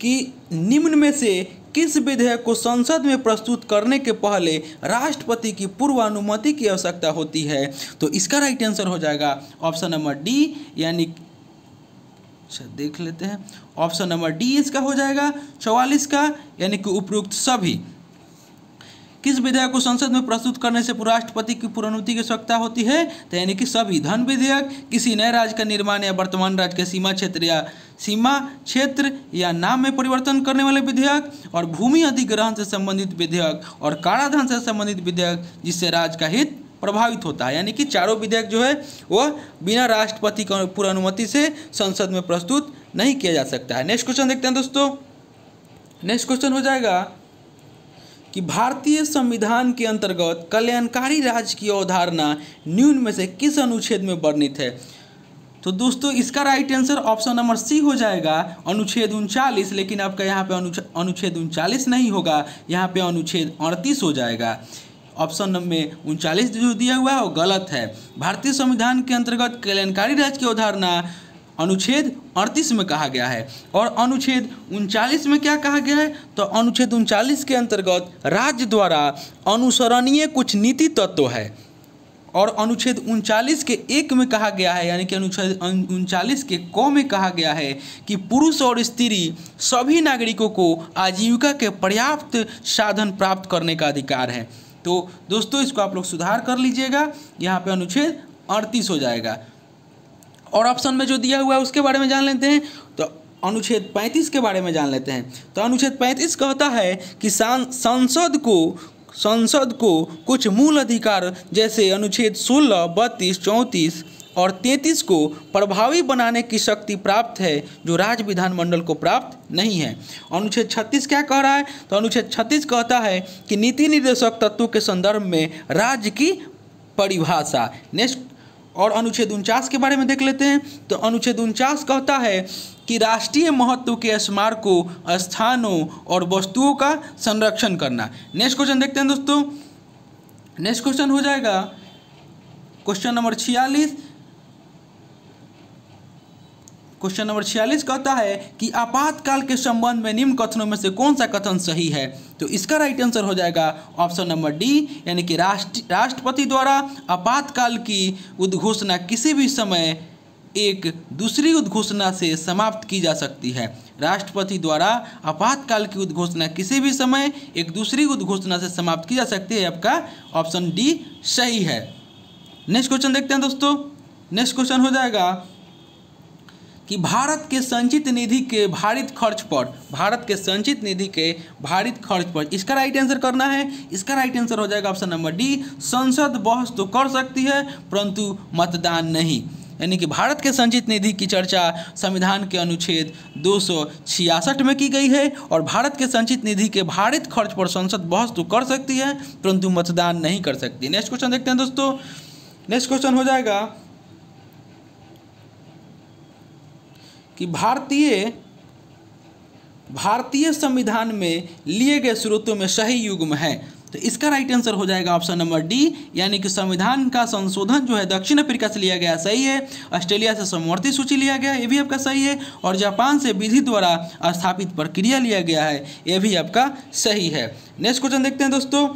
कि निम्न में से किस विधेयक को संसद में प्रस्तुत करने के पहले राष्ट्रपति की पूर्व अनुमति की आवश्यकता होती है? तो इसका राइट आंसर हो जाएगा ऑप्शन नंबर डी, यानी देख लेते हैं। ऑप्शन नंबर डी इसका हो जाएगा 44 का, यानी कि उपरोक्त सभी। किस विधेयक को संसद में प्रस्तुत करने से राष्ट्रपति की पूर्व अनुमति की आवश्यकता होती है? तो यानी कि सभी। धन विधेयक, किसी नए राज्य का निर्माण या वर्तमान राज्य के सीमा क्षेत्र या नाम में परिवर्तन करने वाले विधेयक, और भूमि अधिग्रहण से संबंधित विधेयक, और काराधान से संबंधित विधेयक जिससे राज्य का हित प्रभावित होता है। यानी कि चारों विधेयक जो है वह बिना राष्ट्रपति की पूर्व अनुमति से संसद में प्रस्तुत नहीं किया जा सकता है। नेक्स्ट क्वेश्चन देखते हैं दोस्तों। नेक्स्ट क्वेश्चन हो जाएगा कि भारतीय संविधान के अंतर्गत कल्याणकारी राज्य की अवधारणा निम्न में से किस अनुच्छेद में वर्णित है? तो दोस्तों इसका right answer option number C हो जाएगा, अनुच्छेद 39। लेकिन आपका यहाँ पे अनुच्छेद 39 नहीं होगा, यहाँ पे अनुच्छेद 38 हो जाएगा। ऑप्शन में 39 जो दिया हुआ है वो गलत है। भारतीय संविधान के अंतर्गत कल्याणकारी राज्य की अवधारणा अनुच्छेद 38 में कहा गया है। और अनुच्छेद 39 में क्या कहा गया है? तो अनुच्छेद 39 के अंतर्गत राज्य द्वारा अनुसरणीय कुछ नीति तत्व है। और अनुच्छेद 39 के 1 में कहा गया है, यानी कि अनुच्छेद 39 के क में कहा गया है कि पुरुष और स्त्री सभी नागरिकों को आजीविका के पर्याप्त साधन प्राप्त करने का अधिकार है। तो दोस्तों इसको आप लोग सुधार कर लीजिएगा, यहाँ पे अनुच्छेद 38 हो जाएगा। और ऑप्शन में जो दिया हुआ है उसके बारे में जान लेते हैं। तो अनुच्छेद 35 के बारे में जान लेते हैं। तो अनुच्छेद 35 कहता है कि संसद को कुछ मूल अधिकार जैसे अनुच्छेद 16, 32, 34 और 33 को प्रभावी बनाने की शक्ति प्राप्त है, जो राज्य विधानमंडल को प्राप्त नहीं है। अनुच्छेद 36 क्या कह रहा है? तो अनुच्छेद 36 कहता है कि नीति निर्देशक तत्वों के संदर्भ में राज्य की परिभाषा। नेक्स्ट और अनुच्छेद 49 के बारे में देख लेते हैं। तो अनुच्छेद 49 कहता है कि राष्ट्रीय महत्व के स्मारकों, स्थानों और वस्तुओं का संरक्षण करना। नेक्स्ट क्वेश्चन देखते हैं दोस्तों। नेक्स्ट क्वेश्चन हो जाएगा क्वेश्चन नंबर 46। क्वेश्चन नंबर 46 कहता है कि आपातकाल के संबंध में निम्न कथनों में से कौन सा कथन सही है। तो इसका राइट आंसर हो जाएगा ऑप्शन नंबर डी, यानी कि राष्ट्रपति द्वारा आपातकाल की उद्घोषणा किसी भी समय एक दूसरी उद्घोषणा से समाप्त की जा सकती है। राष्ट्रपति द्वारा आपातकाल की उद्घोषणा किसी भी समय एक दूसरी उद्घोषणा से समाप्त की जा सकती है। आपका ऑप्शन डी सही है। नेक्स्ट क्वेश्चन देखते हैं दोस्तों। नेक्स्ट क्वेश्चन हो जाएगा कि भारत के संचित निधि के भारित खर्च पर, भारत के संचित निधि के भारित खर्च पर इसका राइट आंसर करना है। इसका राइट आंसर हो जाएगा ऑप्शन नंबर डी, संसद बहस तो कर सकती है परंतु मतदान नहीं। यानी कि भारत के संचित निधि की चर्चा संविधान के अनुच्छेद 266 में की गई है और भारत के संचित निधि के भारित खर्च पर संसद बहस तो कर सकती है परंतु मतदान नहीं कर सकती। नेक्स्ट क्वेश्चन देखते हैं दोस्तों। नेक्स्ट क्वेश्चन हो जाएगा कि भारतीय संविधान में लिए गए स्रोतों में सही युग्म है। तो इसका राइट आंसर हो जाएगा ऑप्शन नंबर डी, यानी कि संविधान का संशोधन जो है दक्षिण अफ्रीका से लिया गया, सही है। ऑस्ट्रेलिया से समवर्ती सूची लिया गया, ये भी आपका सही है। और जापान से विधि द्वारा स्थापित प्रक्रिया लिया गया है, ये भी आपका सही है। नेक्स्ट क्वेश्चन देखते हैं दोस्तों।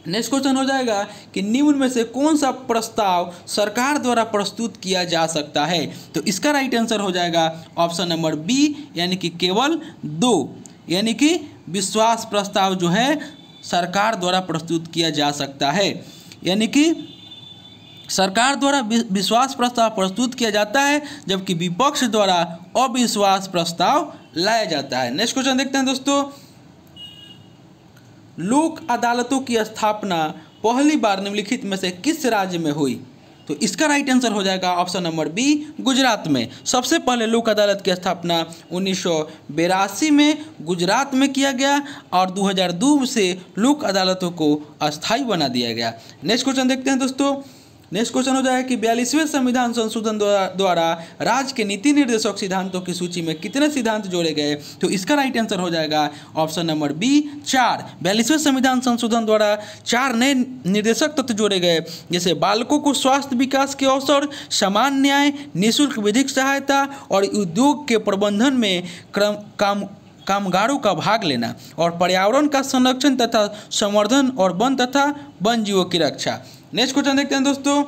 नेक्स्ट क्वेश्चन हो जाएगा कि निम्न में से कौन सा प्रस्ताव सरकार द्वारा प्रस्तुत किया जा सकता है। तो इसका राइट आंसर हो जाएगा ऑप्शन नंबर बी, यानी कि केवल 2, यानी कि विश्वास प्रस्ताव जो है सरकार द्वारा प्रस्तुत किया जा सकता है। यानी कि सरकार द्वारा विश्वास प्रस्ताव प्रस्तुत किया जाता है जबकि विपक्ष द्वारा अविश्वास प्रस्ताव लाया जाता है। नेक्स्ट क्वेश्चन देखते हैं दोस्तों। लोक अदालतों की स्थापना पहली बार निम्नलिखित में से किस राज्य में हुई। तो इसका राइट आंसर हो जाएगा ऑप्शन नंबर बी, गुजरात में। सबसे पहले लोक अदालत की स्थापना 1982 में गुजरात में किया गया और 2002 से लोक अदालतों को अस्थायी बना दिया गया। नेक्स्ट क्वेश्चन देखते हैं दोस्तों। नेक्स्ट क्वेश्चन हो जाएगा कि 42वें संविधान संशोधन द्वारा राज्य के नीति निर्देशक सिद्धांतों की सूची में कितने सिद्धांत जोड़े गए। तो इसका राइट आंसर हो जाएगा ऑप्शन नंबर बी, 4। 42वें संविधान संशोधन द्वारा 4 नए निर्देशक तत्व जोड़े गए, जैसे बालकों को स्वास्थ्य विकास के अवसर, समान न्याय, निःशुल्क विधिक सहायता और उद्योग के प्रबंधन में कामगारों का भाग लेना और पर्यावरण का संरक्षण तथा संवर्धन और वन तथा वन जीवों की रक्षा। नेक्स्ट क्वेश्चन देखते हैं दोस्तों।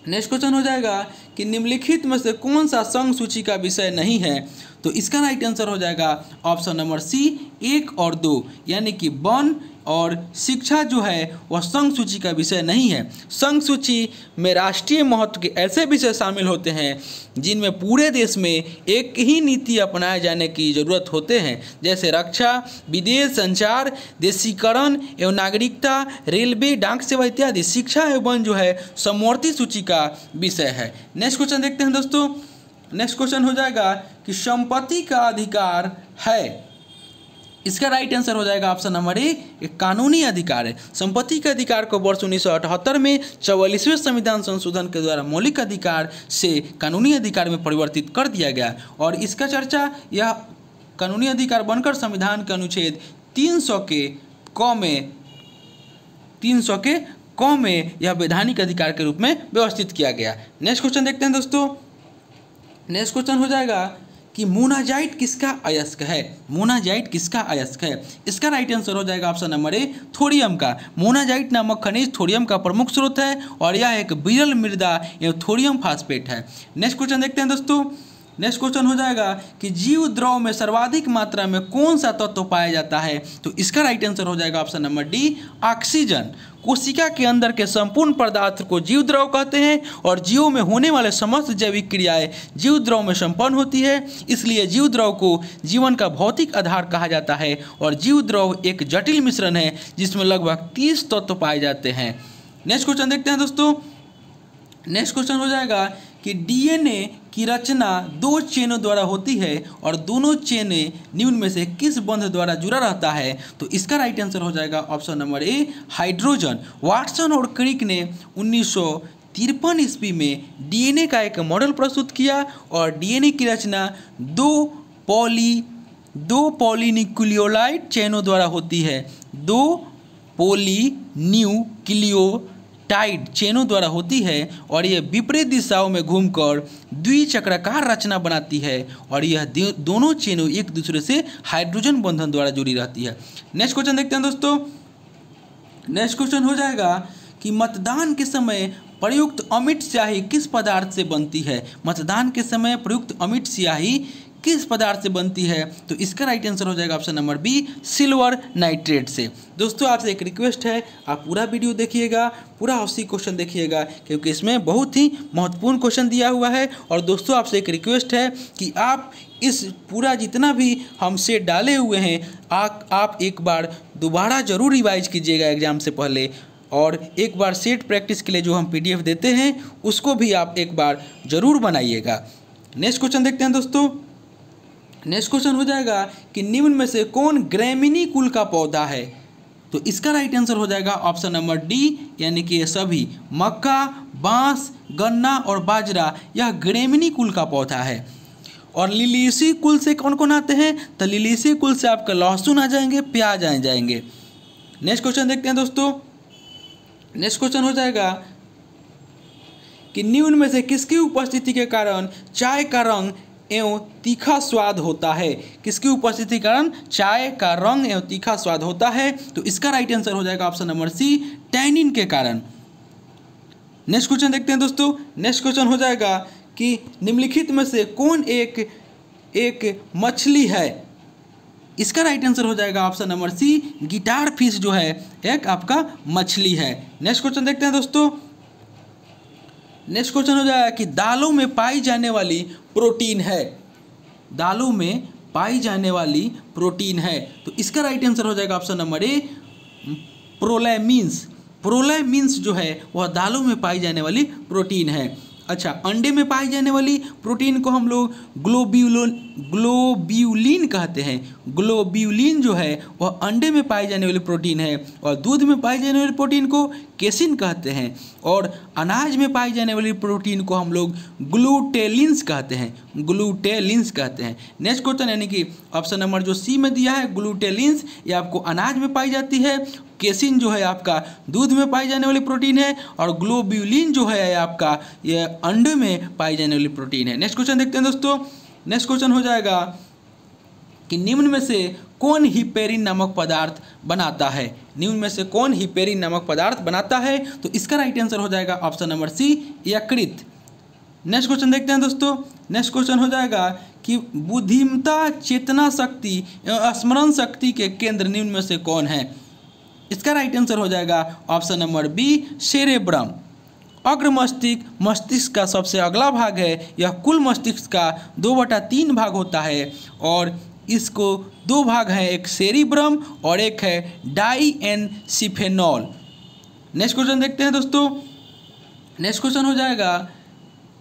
नेक्स्ट क्वेश्चन हो जाएगा कि निम्नलिखित में से कौन सा संघ सूची का विषय नहीं है। तो इसका राइट आंसर हो जाएगा ऑप्शन नंबर सी, 1 और 2, यानी कि वन और शिक्षा जो है वह संघ सूची का विषय नहीं है। संघ सूची में राष्ट्रीय महत्व के ऐसे विषय शामिल होते हैं जिनमें पूरे देश में एक ही नीति अपनाए जाने की जरूरत होते हैं, जैसे रक्षा, विदेश, संचार, देशीकरण एवं नागरिकता, रेलवे, डाक सेवा इत्यादि। शिक्षा एवं वन जो है समवर्ती सूची का विषय है। नेक्स्ट क्वेश्चन देखते हैं दोस्तों। नेक्स्ट क्वेश्चन हो जाएगा कि संपत्ति का अधिकार है। इसका राइट आंसर हो जाएगा ऑप्शन नंबर ए, एक कानूनी अधिकार है। संपत्ति के अधिकार को वर्ष 1978 में 44वें संविधान संशोधन के द्वारा मौलिक अधिकार से कानूनी अधिकार में परिवर्तित कर दिया गया और इसका चर्चा यह कानूनी अधिकार बनकर संविधान के अनुच्छेद 300 के क में यह वैधानिक अधिकार के रूप में व्यवस्थित किया गया। नेक्स्ट क्वेश्चन देखते हैं दोस्तों। नेक्स्ट क्वेश्चन हो जाएगा कि मोनाजाइट किसका अयस्क है। मोनाजाइट किसका अयस्क है। इसका राइट आंसर हो जाएगा ऑप्शन नंबर ए, थोरियम का। मोनाजाइट नामक खनिज थोरियम का प्रमुख स्रोत है और यह एक विरल मृदा एवं थोरियम फास्फेट है। नेक्स्ट क्वेश्चन देखते हैं दोस्तों। नेक्स्ट क्वेश्चन हो जाएगा कि जीव द्रव में सर्वाधिक मात्रा में कौन सा तत्व पाया जाता है। तो इसका राइट आंसर हो जाएगा ऑप्शन नंबर डी, ऑक्सीजन। कोशिका के अंदर के संपूर्ण पदार्थ को जीव द्रव कहते हैं और जीवों में होने वाले समस्त जैविक क्रियाएं जीव द्रव में संपन्न होती है, इसलिए जीव द्रव को जीवन का भौतिक आधार कहा जाता है और जीव द्रव एक जटिल मिश्रण है जिसमें लगभग 30 तत्व पाए जाते हैं। नेक्स्ट क्वेश्चन देखते हैं दोस्तों। नेक्स्ट क्वेश्चन हो जाएगा कि डीएनए की रचना 2 चेनों द्वारा होती है और दोनों चेनें निम्न में से किस बंध द्वारा जुड़ा रहता है। तो इसका राइट आंसर हो जाएगा ऑप्शन नंबर ए, हाइड्रोजन। वाटसन और क्रिक ने 1953 ईस्वी में डीएनए का एक मॉडल प्रस्तुत किया और डीएनए की रचना दो पॉलीन्यूक्लियोटाइड चेनों द्वारा होती है। दो पॉलीन्यूक्लियोटाइड चेनों द्वारा होती है और यह विपरीत दिशाओं में घूमकर द्विचक्राकार रचना बनाती है और यह दोनों चेनों एक दूसरे से हाइड्रोजन बंधन द्वारा जुड़ी रहती है। नेक्स्ट क्वेश्चन देखते हैं दोस्तों। नेक्स्ट क्वेश्चन हो जाएगा कि मतदान के समय प्रयुक्त अमिट स्याही किस पदार्थ से बनती है। मतदान के समय प्रयुक्त अमिट स्याही किस पदार्थ से बनती है, तो इसका राइट आंसर हो जाएगा option number B, silver nitrate से। दोस्तों आपसे एक रिक्वेस्ट है, आप पूरा वीडियो देखिएगा, पूरा 80 क्वेश्चन देखिएगा, क्योंकि इसमें बहुत ही महत्वपूर्ण क्वेश्चन दिया हुआ है। और दोस्तों आपसे एक रिक्वेस्ट है कि आप इस पूरा जितना भी हम सेट डाले हुए हैं आप एक बार दोबारा ज़रूर रिवाइज कीजिएगा एग्ज़ाम से पहले, और एक बार सेट प्रैक्टिस के लिए जो हम PDF देते हैं उसको भी आप एक बार ज़रूर बनाइएगा। नेक्स्ट क्वेश्चन देखते हैं दोस्तों। नेक्स्ट क्वेश्चन हो जाएगा कि निम्न में से कौन ग्रैमीनी कुल का पौधा है, तो इसका राइट आंसर हो जाएगा ऑप्शन नंबर डी, यानी कि ये सभी मक्का, बांस, गन्ना और बाजरा यह ग्रैमीनी कुल का पौधा है। और लिलीसी कुल से कौन कौन आते हैं, तो लिलीसी कुल से आपका लहसुन आ जाएंगे, प्याज आ जाएंगे। नेक्स्ट क्वेश्चन देखते हैं दोस्तों। नेक्स्ट क्वेश्चन हो जाएगा कि निम्न में से किसकी उपस्थिति के कारण चाय का रंग एवं तीखा स्वाद होता है। किसकी उपस्थिति के कारण चाय का रंग एवं तीखा स्वाद होता है, तो इसका राइट आंसर हो जाएगा ऑप्शन नंबर सी, टैनिन के कारण। नेक्स्ट क्वेश्चन देखते हैं दोस्तों। नेक्स्ट क्वेश्चन हो जाएगा कि निम्नलिखित में से कौन एक मछली है। इसका राइट आंसर हो जाएगा option number C, guitar fish जो है एक आपका मछली है। नेक्स्ट क्वेश्चन देखते हैं दोस्तों। नेक्स्ट क्वेश्चन हो जाएगा कि दालों में पाई जाने वाली प्रोटीन है। दालों में पाई जाने वाली प्रोटीन है, तो इसका राइट आंसर हो जाएगा ऑप्शन नंबर ए, प्रोलैमिन्स। प्रोलैमिन्स जो है वह दालों में पाई जाने वाली प्रोटीन है। अच्छा, अंडे में पाई जाने वाली प्रोटीन को हम लोग ग्लोब्यूलिन कहते हैं। ग्लोब्यूलिन जो है वह अंडे में पाई जाने वाली प्रोटीन है, और दूध में पाई जाने वाली प्रोटीन को केसिन कहते हैं, और अनाज में पाई जाने वाली प्रोटीन को हम लोग ग्लूटेलिन्स कहते हैं। ग्लूटेलिन्स कहते हैं। नेक्स्ट क्वेश्चन यानी कि ऑप्शन नंबर जो सी में दिया है ग्लूटेलिन्स, ये आपको अनाज में पाई जाती है। केसिन जो है आपका दूध में पाई जाने वाली प्रोटीन है, और ग्लोब्यूलिन जो है आपका ये अंडे में पाई जाने वाली प्रोटीन है। नेक्स्ट क्वेश्चन देखते हैं दोस्तों। नेक्स्ट क्वेश्चन हो जाएगा कि निम्न में से कौन हिपेरिन नामक पदार्थ बनाता है। निम्न में से कौन हिपेरिन नामक पदार्थ बनाता है, तो इसका राइट आंसर हो जाएगा ऑप्शन नंबर सी, यकृत। नेक्स्ट क्वेश्चन देखते हैं दोस्तों। नेक्स्ट क्वेश्चन हो जाएगा कि बुद्धिमत्ता, चेतना शक्ति एवं स्मरण शक्ति के केंद्र निम्न में से कौन है। इसका राइट आंसर हो जाएगा ऑप्शन नंबर बी, सेरेब्रम। अग्र मस्तिष्क मस्तिष्क का सबसे अगला भाग है। यह कुल मस्तिष्क का 2/3 भाग होता है, और इसको 2 भाग हैं, एक सेरिब्रम और एक है डाइएनसिफेनॉल। नेक्स्ट क्वेश्चन देखते हैं दोस्तों। नेक्स्ट क्वेश्चन हो जाएगा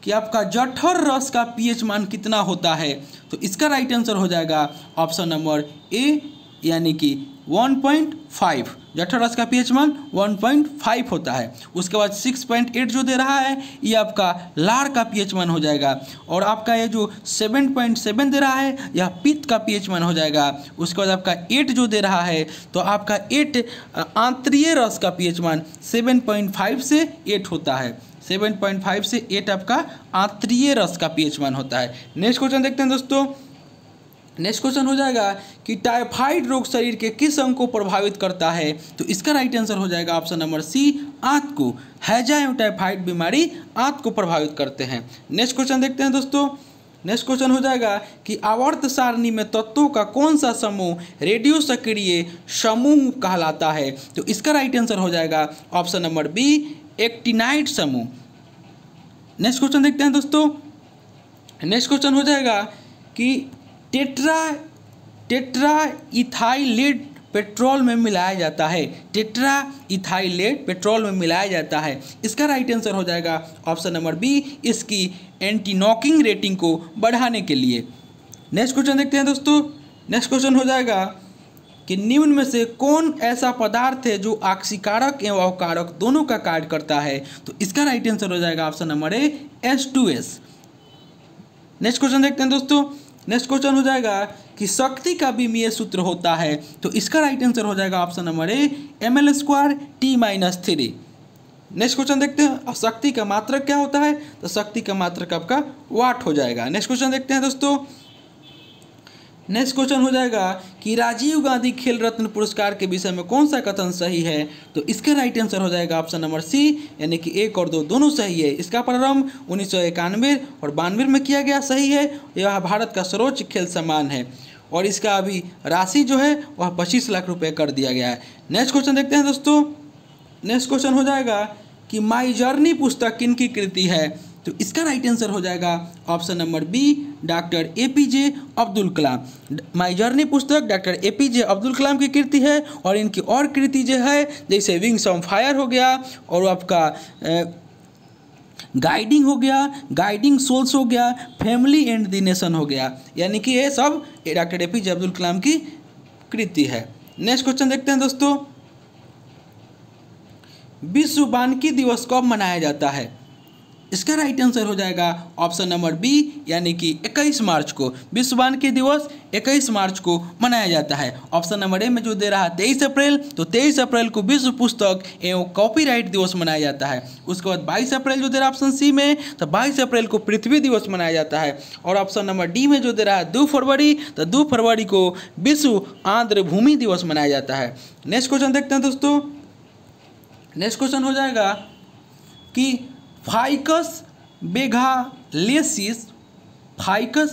कि आपका जठर रस का पीएच मान कितना होता है, तो इसका राइट आंसर हो जाएगा ऑप्शन नंबर ए, यानी कि 1.5। जठर रस का पीएच मान 1.5 होता है। उसके बाद 6.8 जो दे रहा है ये आपका लार का पीएच मान हो जाएगा, और आपका ये जो 7.7 दे रहा है यह पित्त का पीएच मान हो जाएगा। उसके बाद आपका 8 जो दे रहा है, तो आपका 8 आंतरीय रस का पीएच मान 7.5 से 8 होता है। 7.5 से 8 आपका आंतरीय रस का पीएच मान होता है। नेक्स्ट क्वेश्चन देखते हैं दोस्तों। नेक्स्ट क्वेश्चन हो जाएगा कि टाइफाइड रोग शरीर के किस अंग को प्रभावित करता है, तो इसका राइट आंसर हो जाएगा ऑप्शन नंबर सी, आंत को। हैजा एवं टाइफाइड बीमारी आंत को प्रभावित करते हैं। नेक्स्ट क्वेश्चन देखते हैं दोस्तों। नेक्स्ट क्वेश्चन हो जाएगा कि आवर्त सारणी में तत्वों का कौन सा समूह रेडियो सक्रिय समूह कहलाता है, तो इसका राइट आंसर हो जाएगा ऑप्शन नंबर बी, एक्टिनाइड समूह। नेक्स्ट क्वेश्चन देखते हैं दोस्तों। नेक्स्ट क्वेश्चन हो जाएगा कि टेट्रा इथाइलेट पेट्रोल में मिलाया जाता है। टेट्रा इथाइलेट पेट्रोल में मिलाया जाता है। इसका राइट आंसर हो जाएगा ऑप्शन नंबर बी, इसकी एंटी नॉकिंग रेटिंग को बढ़ाने के लिए। नेक्स्ट क्वेश्चन देखते हैं दोस्तों। नेक्स्ट क्वेश्चन हो जाएगा कि निम्न में से कौन ऐसा पदार्थ है जो ऑक्सीकारक एवं अवकारक दोनों का कार्य करता है? तो इसका राइट आंसर हो जाएगा ऑप्शन नंबर ए H2S। नेक्स्ट क्वेश्चन देखते हैं दोस्तों। नेक्स्ट क्वेश्चन हो जाएगा कि शक्ति का विमीय सूत्र होता है, तो इसका राइट आंसर हो जाएगा ऑप्शन नंबर ए ml² T-3। नेक्स्ट क्वेश्चन देखते हैं, शक्ति का मात्रक क्या होता है? तो शक्ति का मात्रक आपका वाट हो जाएगा। नेक्स्ट क्वेश्चन देखते हैं दोस्तों। नेक्स्ट क्वेश्चन हो जाएगा कि राजीव गांधी खेल रत्न पुरस्कार के विषय में कौन सा कथन सही है? तो इसका राइट आंसर हो जाएगा ऑप्शन नंबर सी, यानी कि 1 और 2 दोनों सही है। इसका प्रारंभ 1991 और 92 में किया गया, सही है। यह भारत का सर्वोच्च खेल सम्मान है और इसका अभी राशि जो है वह 25 लाख रुपये कर दिया गया है। नेक्स्ट क्वेश्चन देखते हैं दोस्तों। नेक्स्ट क्वेश्चन हो जाएगा कि माई जर्नी पुस्तक किनकी कृति है? तो इसका राइट आंसर हो जाएगा option number B, doctor APJ Abdul Kalam. My journey पुस्तक डॉक्टर APJ अब्दुल कलाम की कृति है और इनकी और कृति जो है जैसे विंग्स ऑफ फायर हो गया और आपका गाइडिंग हो गया, गाइडिंग सोल्स हो गया, फैमिली एंड द नेशन हो गया, यानी कि ये सब डॉक्टर APJ अब्दुल कलाम की कृति है। नेक्स्ट क्वेश्चन देखते हैं दोस्तों। विश्व वानिकी दिवस कब मनाया जाता है? इसका राइट आंसर हो जाएगा ऑप्शन नंबर बी, यानी कि 21 मार्च को। विश्व वानिकी दिवस 21 मार्च को मनाया जाता है। ऑप्शन नंबर ए में जो दे रहा है 23 अप्रैल, तो 23 अप्रैल को विश्व पुस्तक एवं कॉपीराइट दिवस मनाया जाता है। उसके बाद 22 अप्रैल जो दे रहा है ऑप्शन सी में, तो 22 अप्रैल को पृथ्वी दिवस मनाया जाता है। और ऑप्शन नंबर डी में जो दे रहा है 2 फरवरी, तो 2 फरवरी को विश्व आर्द्र भूमि दिवस मनाया जाता है। नेक्स्ट क्वेश्चन देखते हैं दोस्तों। नेक्स्ट क्वेश्चन हो जाएगा कि फाइकस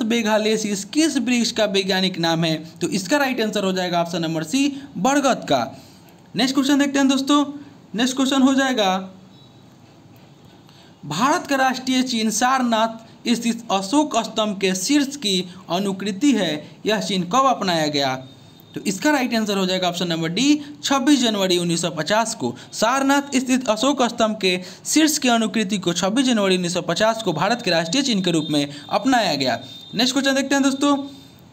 बेगालेसिस किस वृक्ष का वैज्ञानिक नाम है? तो इसका राइट आंसर हो जाएगा ऑप्शन नंबर सी, बरगद का। नेक्स्ट क्वेश्चन देखते हैं दोस्तों। नेक्स्ट क्वेश्चन हो जाएगा भारत का राष्ट्रीय चिन्ह सारनाथ स्थित अशोक स्तंभ के शीर्ष की अनुकृति है, यह चिन्ह कब अपनाया गया? तो इसका राइट आंसर हो जाएगा ऑप्शन नंबर डी, 26 जनवरी 1950 को। सारनाथ स्थित अशोक स्तंभ के शीर्ष की अनुकृति को 26 जनवरी 1950 को भारत के राष्ट्रीय चिन्ह के रूप में अपनाया गया। नेक्स्ट क्वेश्चन देखते हैं दोस्तों।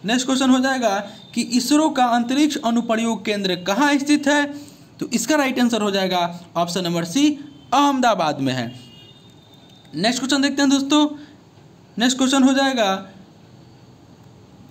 नेक्स्ट क्वेश्चन हो जाएगा कि इसरो का अंतरिक्ष अनुप्रयोग केंद्र कहाँ स्थित है? तो इसका राइट आंसर हो जाएगा ऑप्शन नंबर सी, अहमदाबाद में है। नेक्स्ट क्वेश्चन देखते हैं दोस्तों। नेक्स्ट क्वेश्चन हो जाएगा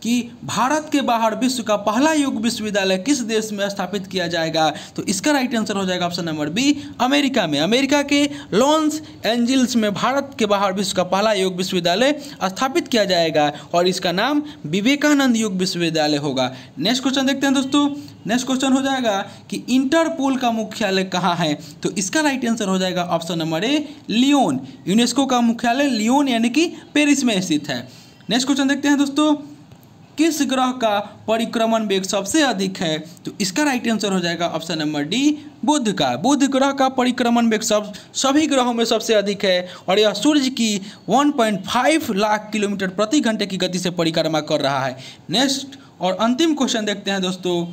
कि भारत के बाहर विश्व का पहला योग विश्वविद्यालय किस देश में स्थापित किया जाएगा? तो इसका राइट आंसर हो जाएगा ऑप्शन नंबर बी, अमेरिका में। अमेरिका के लॉस एंजल्स में भारत के बाहर विश्व का पहला योग विश्वविद्यालय स्थापित किया जाएगा और इसका नाम विवेकानंद योग विश्वविद्यालय होगा। नेक्स्ट क्वेश्चन देखते हैं दोस्तों। नेक्स्ट क्वेश्चन हो जाएगा कि इंटरपोल का मुख्यालय कहाँ है? तो इसका राइट आंसर हो जाएगा option number A, Lyon. UNESCO का मुख्यालय लियोन यानी कि पेरिस में स्थित है। नेक्स्ट क्वेश्चन देखते हैं दोस्तों। किस ग्रह का परिक्रमण वेग सबसे अधिक है? तो इसका राइट आंसर हो जाएगा ऑप्शन नंबर डी, बुध का। बुध ग्रह का परिक्रमण वेग सभी ग्रहों में सबसे अधिक है और यह सूर्य की 1.5 लाख किलोमीटर प्रति घंटे की गति से परिक्रमा कर रहा है। नेक्स्ट और अंतिम क्वेश्चन देखते हैं दोस्तों।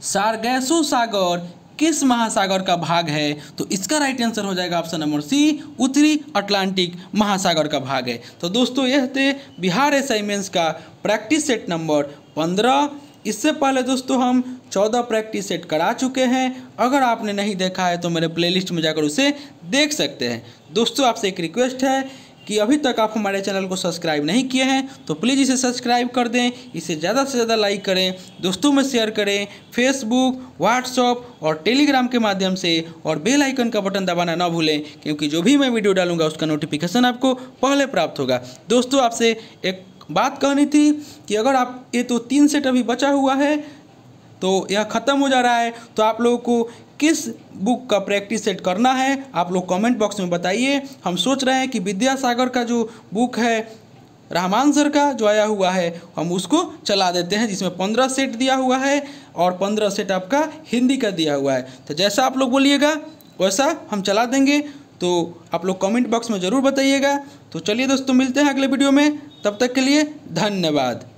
सारगैसो सागर किस महासागर का भाग है? तो इसका राइट आंसर हो जाएगा ऑप्शन नंबर सी, उत्तरी अटलांटिक महासागर का भाग है। तो दोस्तों यह थे बिहार असाइनमेंट्स का प्रैक्टिस सेट नंबर 15। इससे पहले दोस्तों हम 14 प्रैक्टिस सेट करा चुके हैं। अगर आपने नहीं देखा है तो मेरे प्लेलिस्ट में जाकर उसे देख सकते हैं। दोस्तों आपसे एक रिक्वेस्ट है कि अभी तक आप हमारे चैनल को सब्सक्राइब नहीं किए हैं तो प्लीज़ इसे सब्सक्राइब कर दें, इसे ज़्यादा से ज़्यादा लाइक करें, दोस्तों में शेयर करें, फेसबुक, व्हाट्सएप और टेलीग्राम के माध्यम से, और बेल आइकन का बटन दबाना ना भूलें क्योंकि जो भी मैं वीडियो डालूंगा उसका नोटिफिकेशन आपको पहले प्राप्त होगा। दोस्तों आपसे एक बात कहनी थी कि अगर आप ये तो 3 सेट अभी बचा हुआ है तो यह ख़त्म हो जा रहा है, तो आप लोगों को किस बुक का प्रैक्टिस सेट करना है आप लोग कमेंट बॉक्स में बताइए। हम सोच रहे हैं कि विद्यासागर का जो बुक है रहमान सर का जो आया हुआ है हम उसको चला देते हैं, जिसमें 15 सेट दिया हुआ है और 15 सेट आपका हिंदी का दिया हुआ है। तो जैसा आप लोग बोलिएगा वैसा हम चला देंगे, तो आप लोग कमेंट बॉक्स में ज़रूर बताइएगा। तो चलिए दोस्तों मिलते हैं अगले वीडियो में, तब तक के लिए धन्यवाद।